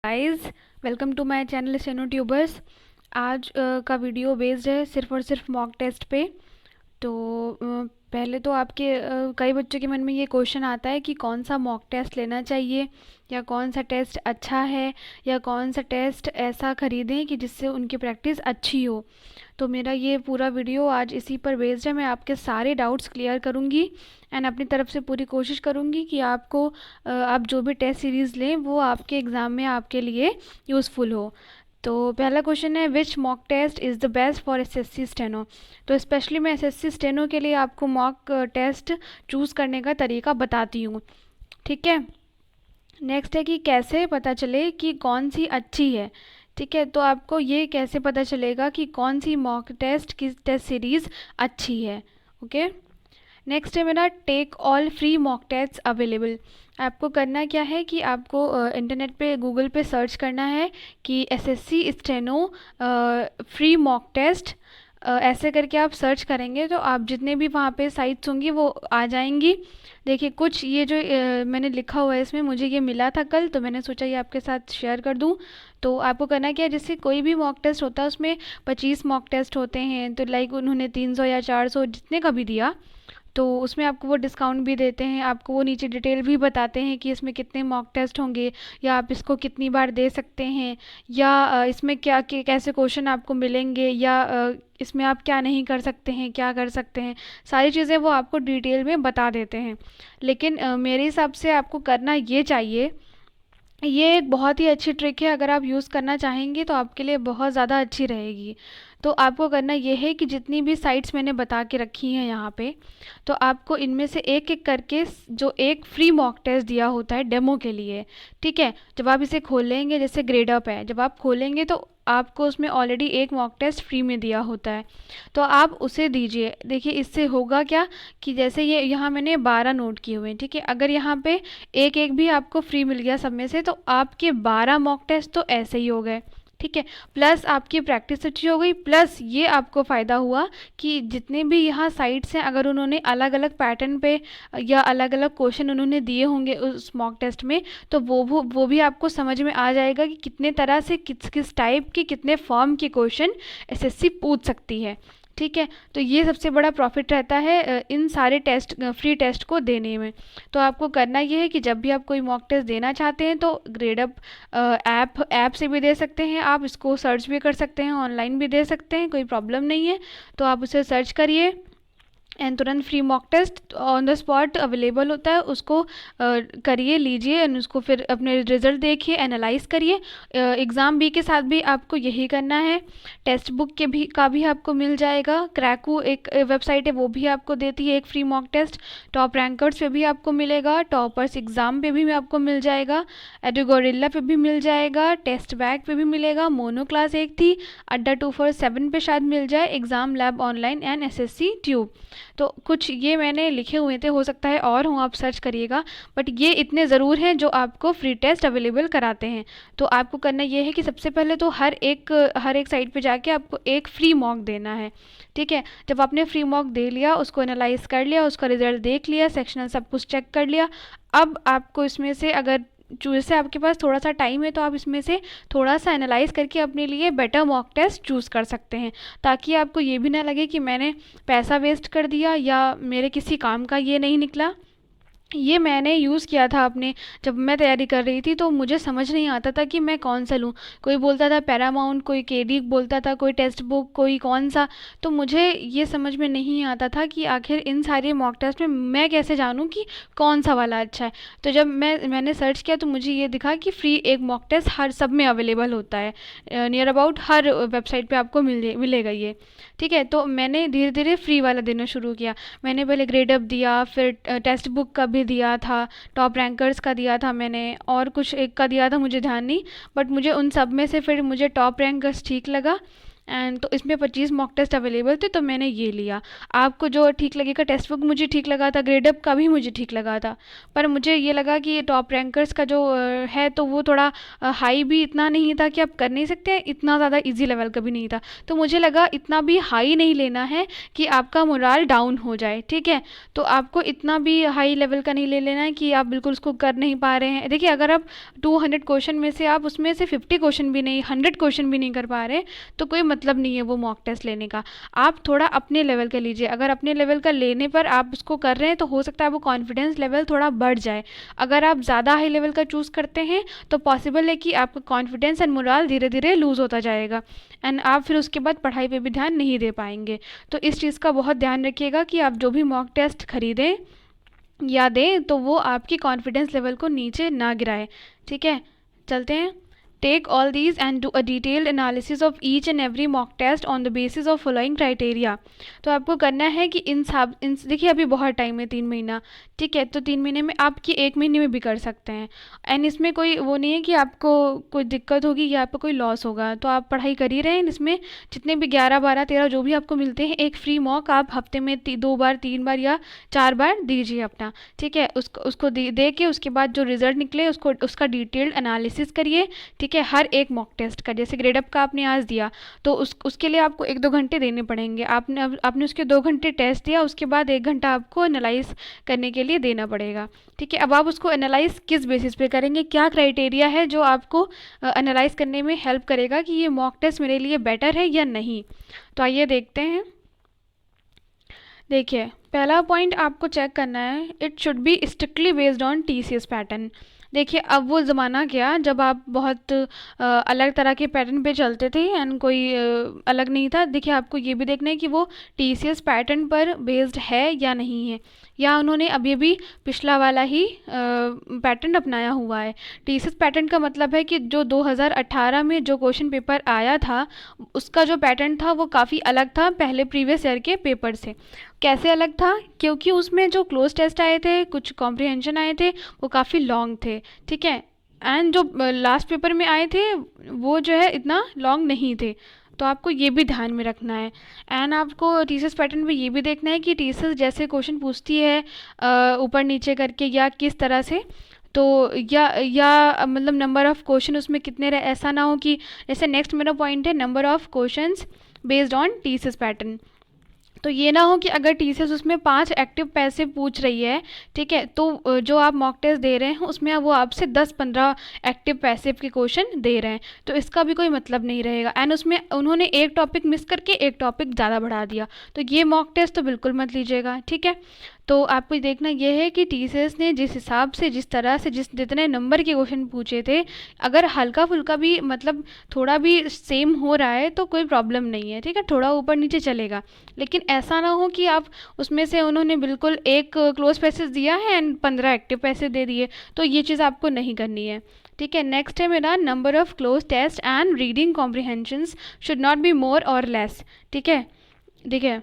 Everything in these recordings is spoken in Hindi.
Guys, welcome to my channel Steno Tubers. आज का वीडियो बेस्ड है सिर्फ और सिर्फ मॉक टेस्ट पे। तो पहले तो आपके कई बच्चों के मन में ये क्वेश्चन आता है कि कौन सा मॉक टेस्ट लेना चाहिए, या कौन सा टेस्ट अच्छा है, या कौन सा टेस्ट ऐसा ख़रीदें कि जिससे उनकी प्रैक्टिस अच्छी हो। तो मेरा ये पूरा वीडियो आज इसी पर बेस्ड है। मैं आपके सारे डाउट्स क्लियर करूँगी एंड अपनी तरफ से पूरी कोशिश करूँगी कि आपको आप जो भी टेस्ट सीरीज़ लें वो आपके एग्ज़ाम में आपके लिए यूज़फुल हो। तो पहला क्वेश्चन है, which mock test is the best for SSC steno. तो स्पेशली मैं एसएससी स्टेनो के लिए आपको मॉक टेस्ट चूज़ करने का तरीका बताती हूँ। ठीक है। नेक्स्ट है कि कैसे पता चले कि कौन सी अच्छी है। ठीक है, तो आपको ये कैसे पता चलेगा कि कौन सी मॉक टेस्ट किस टेस्ट सीरीज़ अच्छी है। ओके। नेक्स्ट है मेरा, take all free mock test available. आपको करना क्या है कि आपको इंटरनेट पे गूगल पे सर्च करना है कि SSC steno free mock test. ऐसे करके आप सर्च करेंगे तो आप जितने भी वहाँ पे साइट्स होंगी वो आ जाएंगी। देखिए, कुछ ये जो मैंने लिखा हुआ है इसमें मुझे ये मिला था कल, तो मैंने सोचा ये आपके साथ शेयर कर दूँ। तो आपको करना क्या है, जैसे कोई भी मॉक टेस्ट होता है उसमें 25 मॉक टेस्ट होते हैं, तो लाइक उन्होंने 300 या 400 जितने का भी दिया, तो उसमें आपको वो डिस्काउंट भी देते हैं। आपको वो नीचे डिटेल भी बताते हैं कि इसमें कितने मॉक टेस्ट होंगे, या आप इसको कितनी बार दे सकते हैं, या इसमें क्या कैसे क्वेश्चन आपको मिलेंगे, या इसमें आप क्या नहीं कर सकते हैं, क्या कर सकते हैं। सारी चीज़ें वो आपको डिटेल में बता देते हैं। लेकिन मेरे हिसाब से आपको करना ये चाहिए, ये एक बहुत ही अच्छी ट्रिक है। अगर आप यूज़ करना चाहेंगे तो आपके लिए बहुत ज़्यादा अच्छी रहेगी। तो आपको करना ये है कि जितनी भी साइट्स मैंने बता के रखी हैं यहाँ पे, तो आपको इनमें से एक एक करके जो एक फ्री मॉक टेस्ट दिया होता है डेमो के लिए, ठीक है, जब आप इसे खोलेंगे, जैसे ग्रेडअप है, जब आप खोलेंगे तो आपको उसमें ऑलरेडी एक मॉक टेस्ट फ्री में दिया होता है, तो आप उसे दीजिए। देखिए, इससे होगा क्या कि जैसे ये यहाँ मैंने 12 नोट किए हुए हैं, ठीक है, अगर यहाँ पे एक एक भी आपको फ्री मिल गया सब में से, तो आपके 12 मॉक टेस्ट तो ऐसे ही हो गए। ठीक है, प्लस आपकी प्रैक्टिस अच्छी हो गई, प्लस ये आपको फ़ायदा हुआ कि जितने भी यहाँ साइट्स हैं, अगर उन्होंने अलग अलग पैटर्न पे या अलग अलग क्वेश्चन उन्होंने दिए होंगे उस मॉक टेस्ट में, तो वो भी आपको समझ में आ जाएगा कि कितने तरह से किस किस टाइप के कितने फॉर्म के क्वेश्चन एसएससी पूछ सकती है। ठीक है, तो ये सबसे बड़ा प्रॉफिट रहता है इन सारे टेस्ट फ्री टेस्ट को देने में। तो आपको करना ये है कि जब भी आप कोई मॉक टेस्ट देना चाहते हैं तो ग्रेडअप ऐप से भी दे सकते हैं, आप इसको सर्च भी कर सकते हैं, ऑनलाइन भी दे सकते हैं, कोई प्रॉब्लम नहीं है। तो आप उसे सर्च करिए एंड तुरंत free mock test on the spot available होता है, उसको करिए, लीजिए एंड उसको फिर अपने रिजल्ट देखिए, एनालाइज करिए। एग्ज़ाम बी के साथ भी आपको यही करना है। टेक्स्ट बुक के भी का भी आपको मिल जाएगा। क्रैकू एक वेबसाइट है, वो भी आपको देती है एक free mock test. Top rankers पे भी आपको मिलेगा, टॉपर्स एग्ज़ाम पे भी आपको मिल जाएगा, एडोगोरिल्ला पे भी मिल जाएगा, टेस्ट बैक पे भी मिलेगा, मोनो क्लास एक थी, अड्डा 247 पे शायद मिल जाए, exam lab online and SSC tube. तो कुछ ये मैंने लिखे हुए थे, हो सकता है और हों, आप सर्च करिएगा, बट ये इतने ज़रूर हैं जो आपको फ्री टेस्ट अवेलेबल कराते हैं। तो आपको करना ये है कि सबसे पहले तो हर एक साइट पे जाके आपको एक फ्री मॉक देना है। ठीक है, जब आपने फ्री मॉक दे लिया, उसको एनालाइज कर लिया, उसका रिजल्ट देख लिया, सेक्शनल सब कुछ चेक कर लिया, अब आपको इसमें से अगर जैसे आपके पास थोड़ा सा टाइम है तो आप इसमें से थोड़ा सा एनालाइज करके अपने लिए बेटर मॉक टेस्ट चूज़ कर सकते हैं, ताकि आपको ये भी ना लगे कि मैंने पैसा वेस्ट कर दिया या मेरे किसी काम का ये नहीं निकला। ये मैंने यूज़ किया था अपने, जब मैं तैयारी कर रही थी तो मुझे समझ नहीं आता था कि मैं कौन सा लूँ। कोई बोलता था पैरामाउंट, कोई केडी बोलता था, कोई टेक्स्ट बुक, कोई कौन सा। तो मुझे ये समझ में नहीं आता था कि आखिर इन सारे मॉक टेस्ट में मैं कैसे जानूँ कि कौन सा वाला अच्छा है। तो जब मैंने सर्च किया तो मुझे ये दिखा कि फ्री एक मॉक टेस्ट हर सब में अवेलेबल होता है, नियर अबाउट हर वेबसाइट पर आपको मिलेगा ये। ठीक है, तो मैंने धीरे धीरे फ्री वाला देना शुरू किया। मैंने पहले ग्रेडअप दिया, फिर टेक्स्ट बुक का भी दिया था, टॉप रैंकर्स का दिया था मैंने, और कुछ एक का दिया था, मुझे ध्यान नहीं, बट मुझे उन सब में से फिर मुझे टॉप रैंकर्स ठीक लगा। एंड तो इसमें 25 मॉक टेस्ट अवेलेबल थे, तो मैंने ये लिया। आपको जो ठीक लगेगा, टेक्स्ट बुक मुझे ठीक लगा था, ग्रेडअप का भी मुझे ठीक लगा था, पर मुझे ये लगा कि ये टॉप रैंकर्स का जो है तो वो थोड़ा हाई भी इतना नहीं था कि आप कर नहीं सकते, इतना ज़्यादा इजी लेवल का भी नहीं था। तो मुझे लगा इतना भी हाई नहीं लेना है कि आपका मोराल डाउन हो जाए, ठीक है। तो आपको इतना भी हाई लेवल का नहीं ले लेना है कि आप बिल्कुल उसको कर नहीं पा रहे हैं। देखिए, अगर आप 200 क्वेश्चन में से आप उसमें से 50 क्वेश्चन भी नहीं, 100 क्वेश्चन भी नहीं कर पा रहे, तो कोई मतलब नहीं है वो मॉक टेस्ट लेने का। आप थोड़ा अपने लेवल का लीजिए। अगर अपने लेवल का लेने पर आप उसको कर रहे हैं तो हो सकता है वो कॉन्फिडेंस लेवल थोड़ा बढ़ जाए। अगर आप ज़्यादा हाई लेवल का चूज़ करते हैं तो पॉसिबल है कि आपका कॉन्फिडेंस एंड मोरल धीरे धीरे लूज़ होता जाएगा, एंड आप फिर उसके बाद पढ़ाई पे भी ध्यान नहीं दे पाएंगे। तो इस चीज़ का बहुत ध्यान रखिएगा कि आप जो भी मॉक टेस्ट खरीदें या दें तो वो आपकी कॉन्फिडेंस लेवल को नीचे ना गिराए, ठीक है। चलते हैं। Take all these and do a detailed analysis of each and every mock test on the basis of following criteria. तो आपको करना है कि इन देखिए अभी बहुत टाइम है, 3 महीना, ठीक है। तो 3 महीने में आप ये 1 महीने में भी कर सकते हैं, एंड इसमें कोई वो नहीं है कि आपको कोई दिक्कत होगी या आपको कोई लॉस होगा। तो आप पढ़ाई कर ही रहे हैं, इसमें जितने भी 11, 12, 13 जो भी आपको मिलते हैं, एक फ्री मॉक आप हफ्ते में 2 बार, 3 बार या 4 बार दीजिए अपना, ठीक है। उसको दे के उसके बाद जो रिजल्ट निकले उसको उसका डिटेल्ड एनालिसिस करिए, ठीक है। हर एक मॉक टेस्ट का, जैसे ग्रेडअप का आपने आज दिया तो उसके लिए आपको 1-2 घंटे देने पड़ेंगे। आपने उसके 2 घंटे टेस्ट दिया, उसके बाद 1 घंटा आपको एनालाइज करने के लिए देना पड़ेगा, ठीक है। अब आप उसको एनालाइज किस बेसिस पे करेंगे, क्या क्राइटेरिया है जो आपको एनालाइज करने में हेल्प करेगा कि ये मॉक टेस्ट मेरे लिए बेटर है या नहीं। तो आइए देखते हैं। देखिए, पहला पॉइंट आपको चेक करना है, it should be strictly based on TCS pattern. देखिए, अब वो ज़माना गया जब आप बहुत अलग तरह के पैटर्न पे चलते थे एंड कोई अलग नहीं था। देखिए, आपको ये भी देखना है कि वो टीसीएस पैटर्न पर बेस्ड है या नहीं है, या उन्होंने अभी भी पिछला वाला ही पैटर्न अपनाया हुआ है। टीसीएस पैटर्न का मतलब है कि जो 2018 में जो क्वेश्चन पेपर आया था उसका जो पैटर्न था वो काफ़ी अलग था पहले प्रीवियस ईयर के पेपर से। कैसे अलग था, क्योंकि उसमें जो क्लोज टेस्ट आए थे, कुछ कॉम्प्रिहेंशन आए थे, वो काफ़ी लॉन्ग थे, ठीक है। एंड जो लास्ट पेपर में आए थे वो जो है इतना लॉन्ग नहीं थे। तो आपको ये भी ध्यान में रखना है। एंड आपको टीसीएस पैटर्न पे ये भी देखना है कि टीसीएस जैसे क्वेश्चन पूछती है ऊपर नीचे करके या किस तरह से, तो या मतलब नंबर ऑफ़ क्वेश्चन उसमें कितने रहे। ऐसा ना हो कि जैसे नेक्स्ट मेरा पॉइंट है number of questions based on TCS pattern. तो ये ना हो कि अगर टीसीएस उसमें 5 एक्टिव पैसिव पूछ रही है, ठीक है, तो जो आप मॉक टेस्ट दे रहे हैं उसमें वो आपसे 10-15 एक्टिव पैसिव के क्वेश्चन दे रहे हैं, तो इसका भी कोई मतलब नहीं रहेगा। एंड उसमें उन्होंने एक टॉपिक मिस करके एक टॉपिक ज़्यादा बढ़ा दिया, तो ये मॉक टेस्ट तो बिल्कुल मत लीजिएगा, ठीक है। तो आपको देखना ये है कि टीसीएस ने जिस हिसाब से, जिस तरह से, जितने नंबर के क्वेश्चन पूछे थे, अगर हल्का फुल्का भी मतलब थोड़ा भी सेम हो रहा है तो कोई प्रॉब्लम नहीं है, ठीक है, थोड़ा ऊपर नीचे चलेगा। लेकिन ऐसा ना हो कि आप उसमें से उन्होंने बिल्कुल एक क्लोज पैसेज दिया है एंड 15 एक्टिव पैसेज दे दिए, तो ये चीज़ आपको नहीं करनी है, ठीक है। नेक्स्ट है मेरा number of cloze test and reading comprehensions should not be more और लेस, ठीक है। देखिए,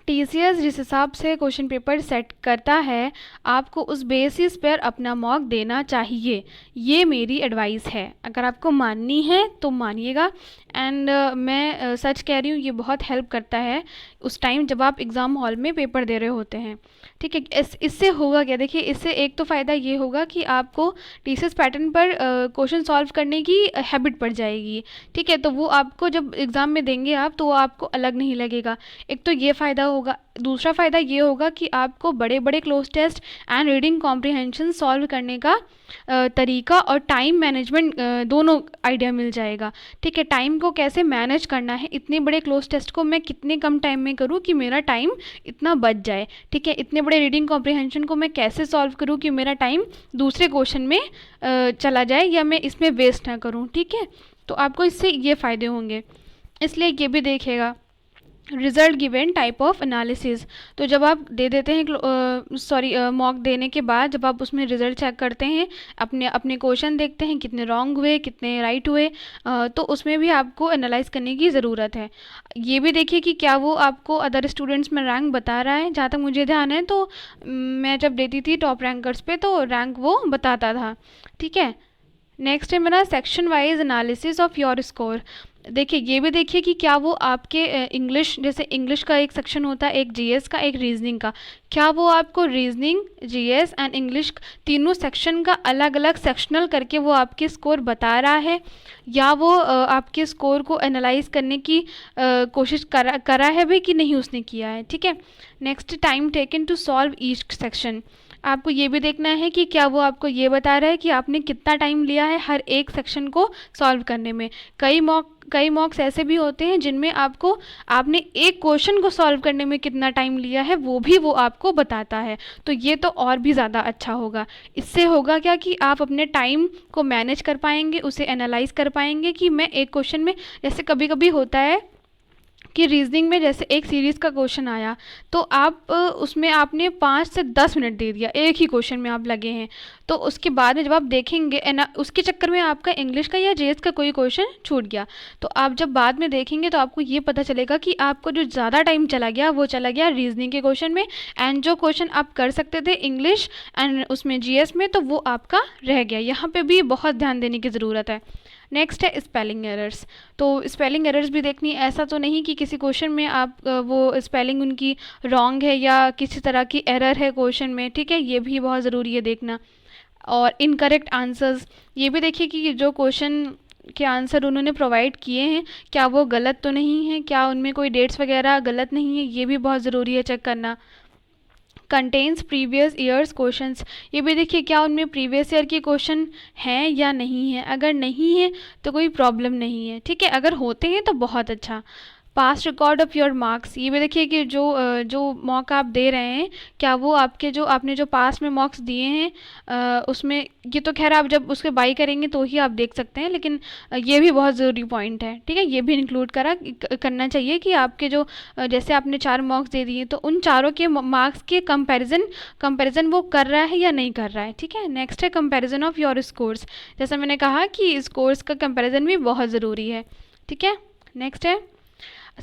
टीसीएस जिस हिसाब से क्वेश्चन पेपर सेट करता है आपको उस बेसिस पर अपना मॉक देना चाहिए, ये मेरी एडवाइस है। अगर आपको माननी है तो मानिएगा, एंड मैं सच कह रही हूँ, ये बहुत हेल्प करता है उस टाइम जब आप एग्ज़ाम हॉल में पेपर दे रहे होते हैं, ठीक है। इससे होगा क्या, देखिए, इससे एक तो फ़ायदा ये होगा कि आपको टीसीएस पैटर्न पर क्वेश्चन सॉल्व करने की हैबिट पड़ जाएगी, ठीक है। तो वो आपको जब एग्ज़ाम में देंगे आप तो वो आपको अलग नहीं लगेगा, एक तो ये फ़ायदा होगा। दूसरा फ़ायदा ये होगा कि आपको बड़े बड़े cloze test and reading comprehension solve करने का तरीका और टाइम मैनेजमेंट दोनों आइडिया मिल जाएगा, ठीक है। टाइम को कैसे मैनेज करना है, इतने बड़े क्लोज टेस्ट को मैं कितने कम टाइम में करूँ कि मेरा टाइम इतना बच जाए, ठीक है। इतने बड़े रीडिंग कॉम्प्रिहेंशन को मैं कैसे सॉल्व करूँ कि मेरा टाइम दूसरे क्वेश्चन में चला जाए या मैं इसमें वेस्ट ना करूँ, ठीक है। तो आपको इससे ये फ़ायदे होंगे, इसलिए ये भी देखिएगा। Result given type of analysis, तो जब आप दे देते हैं मॉक देने के बाद जब आप उसमें रिज़ल्ट चेक करते हैं, अपने अपने क्वेश्चन देखते हैं कितने रॉन्ग हुए कितने राइट हुए, तो उसमें भी आपको एनालाइज करने की ज़रूरत है। ये भी देखिए कि क्या वो आपको अदर स्टूडेंट्स में रैंक बता रहा है। जहाँ तक मुझे ध्यान है तो मैं जब देती थी टॉप रैंकर्स पे तो रैंक वो बताता था, ठीक है। नेक्स्ट है मेरा section wise analysis of your score. देखिए ये भी देखिए कि क्या वो आपके इंग्लिश, जैसे इंग्लिश का एक सेक्शन होता है, एक जीएस का, एक रीजनिंग का, क्या वो आपको रीजनिंग, जीएस एंड इंग्लिश तीनों सेक्शन का अलग अलग सेक्शनल करके वो आपके स्कोर बता रहा है, या वो आपके स्कोर को एनालाइज करने की कोशिश करा है भी कि नहीं उसने किया है। ठीक है। Next, time taken to solve each section. आपको ये भी देखना है कि क्या वो आपको ये बता रहा है कि आपने कितना टाइम लिया है हर एक सेक्शन को सॉल्व करने में। कई मॉक्स ऐसे भी होते हैं जिनमें आपको आपने एक क्वेश्चन को सॉल्व करने में कितना टाइम लिया है वो भी वो आपको बताता है। तो ये तो और भी ज़्यादा अच्छा होगा। इससे होगा क्या कि आप अपने टाइम को मैनेज कर पाएंगे, उसे एनालाइज कर पाएंगे कि मैं एक क्वेश्चन में, जैसे कभी कभी होता है कि रीजनिंग में जैसे एक सीरीज़ का क्वेश्चन आया, तो आप उसमें आपने 5 से 10 मिनट दे दिया, एक ही क्वेश्चन में आप लगे हैं, तो उसके बाद में जब आप देखेंगे उसके चक्कर में आपका इंग्लिश का या जीएस का कोई क्वेश्चन छूट गया, तो आप जब बाद में देखेंगे तो आपको ये पता चलेगा कि आपको जो ज़्यादा टाइम चला गया वो चला गया रीजनिंग के क्वेश्चन में, एंड जो क्वेश्चन आप कर सकते थे इंग्लिश एंड उसमें जीएस में, तो वो आपका रह गया। यहाँ पे भी बहुत ध्यान देने की ज़रूरत है। नेक्स्ट है स्पेलिंग एरर्स। तो स्पेलिंग एरर्स भी देखनी, ऐसा तो नहीं कि किसी क्वेश्चन में आप वो स्पेलिंग उनकी रॉन्ग है या किसी तरह की एरर है क्वेश्चन में। ठीक है, ये भी बहुत ज़रूरी है देखना। और इनकरेक्ट आंसर्स, ये भी देखिए कि जो क्वेश्चन के आंसर उन्होंने प्रोवाइड किए हैं क्या वो गलत तो नहीं है, क्या उनमें कोई डेट्स वगैरह गलत नहीं है, ये भी बहुत ज़रूरी है चेक करना। कंटेन्स प्रीवियस ईयर्स क्वेश्चंस, ये भी देखिए क्या उनमें प्रीवियस ईयर के क्वेश्चन हैं या नहीं है। अगर नहीं है तो कोई प्रॉब्लम नहीं है। ठीक है, अगर होते हैं तो बहुत अच्छा। Past record of your marks, ये भी देखिए कि जो मॉक आप दे रहे हैं क्या वो आपके जो आपने जो पास में मॉक्स दिए हैं उसमें, ये तो खैर आप जब उसके बाई करेंगे तो ही आप देख सकते हैं, लेकिन ये भी बहुत ज़रूरी पॉइंट है। ठीक है, ये भी इंक्लूड करना चाहिए कि आपके जो जैसे आपने 4 मॉक्स दे दिए तो उन चारों के मार्क्स के कंपैरिजन वो कर रहा है या नहीं कर रहा है। ठीक है। नेक्स्ट है कंपैरिजन ऑफ योर स्कोर्स, जैसा मैंने कहा कि स्कोर्स का कंपैरिजन भी बहुत ज़रूरी है। ठीक है। नेक्स्ट है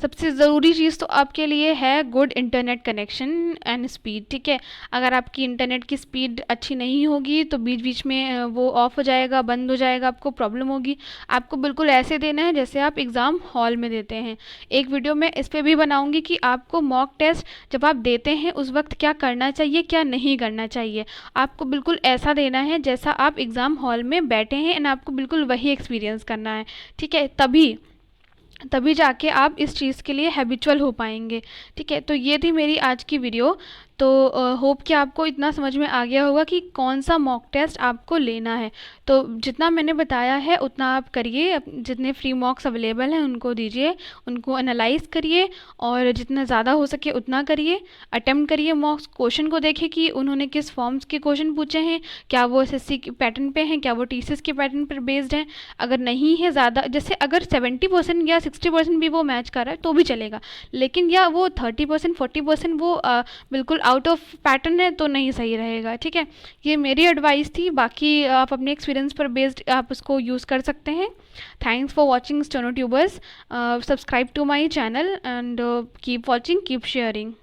सबसे ज़रूरी चीज़ तो आपके लिए है good internet connection and speed. ठीक है, अगर आपकी इंटरनेट की स्पीड अच्छी नहीं होगी तो बीच बीच में वो ऑफ हो जाएगा, बंद हो जाएगा, आपको प्रॉब्लम होगी। आपको बिल्कुल ऐसे देना है जैसे आप एग्ज़ाम हॉल में देते हैं। एक वीडियो मैं इस पर भी बनाऊंगी कि आपको मॉक टेस्ट जब आप देते हैं उस वक्त क्या करना चाहिए, क्या नहीं करना चाहिए। आपको बिल्कुल ऐसा देना है जैसा आप एग्ज़ाम हॉल में बैठे हैं, एंड आपको बिल्कुल वही एक्सपीरियंस करना है। ठीक है, तभी जाके आप इस चीज़ के लिए हैबिचुअल हो पाएंगे। ठीक है, तो ये थी मेरी आज की वीडियो। तो होप कि आपको इतना समझ में आ गया होगा कि कौन सा मॉक टेस्ट आपको लेना है। तो जितना मैंने बताया है उतना आप करिए, जितने फ्री मॉक्स अवेलेबल हैं उनको दीजिए, उनको एनालाइज करिए, और जितना ज़्यादा हो सके उतना करिए, अटेम्प्ट करिए मॉक्स। क्वेश्चन को देखें कि उन्होंने किस फॉर्म्स के क्वेश्चन पूछे हैं, क्या वो एसएससी के पैटर्न पे हैं, क्या वो टीसीएस के पैटर्न पर बेस्ड हैं। अगर नहीं है ज़्यादा, जैसे अगर 70% या 60% भी वो मैच कर रहा है तो भी चलेगा, लेकिन या वो 30% 40% वो बिल्कुल आउट ऑफ पैटर्न है तो नहीं सही रहेगा। ठीक है, ये मेरी एडवाइस थी, बाकी आप अपने एक्सपीरियंस पर बेस्ड आप उसको यूज़ कर सकते हैं। Thanks for watching Steno Tubers. Subscribe to my channel and keep watching, keep sharing.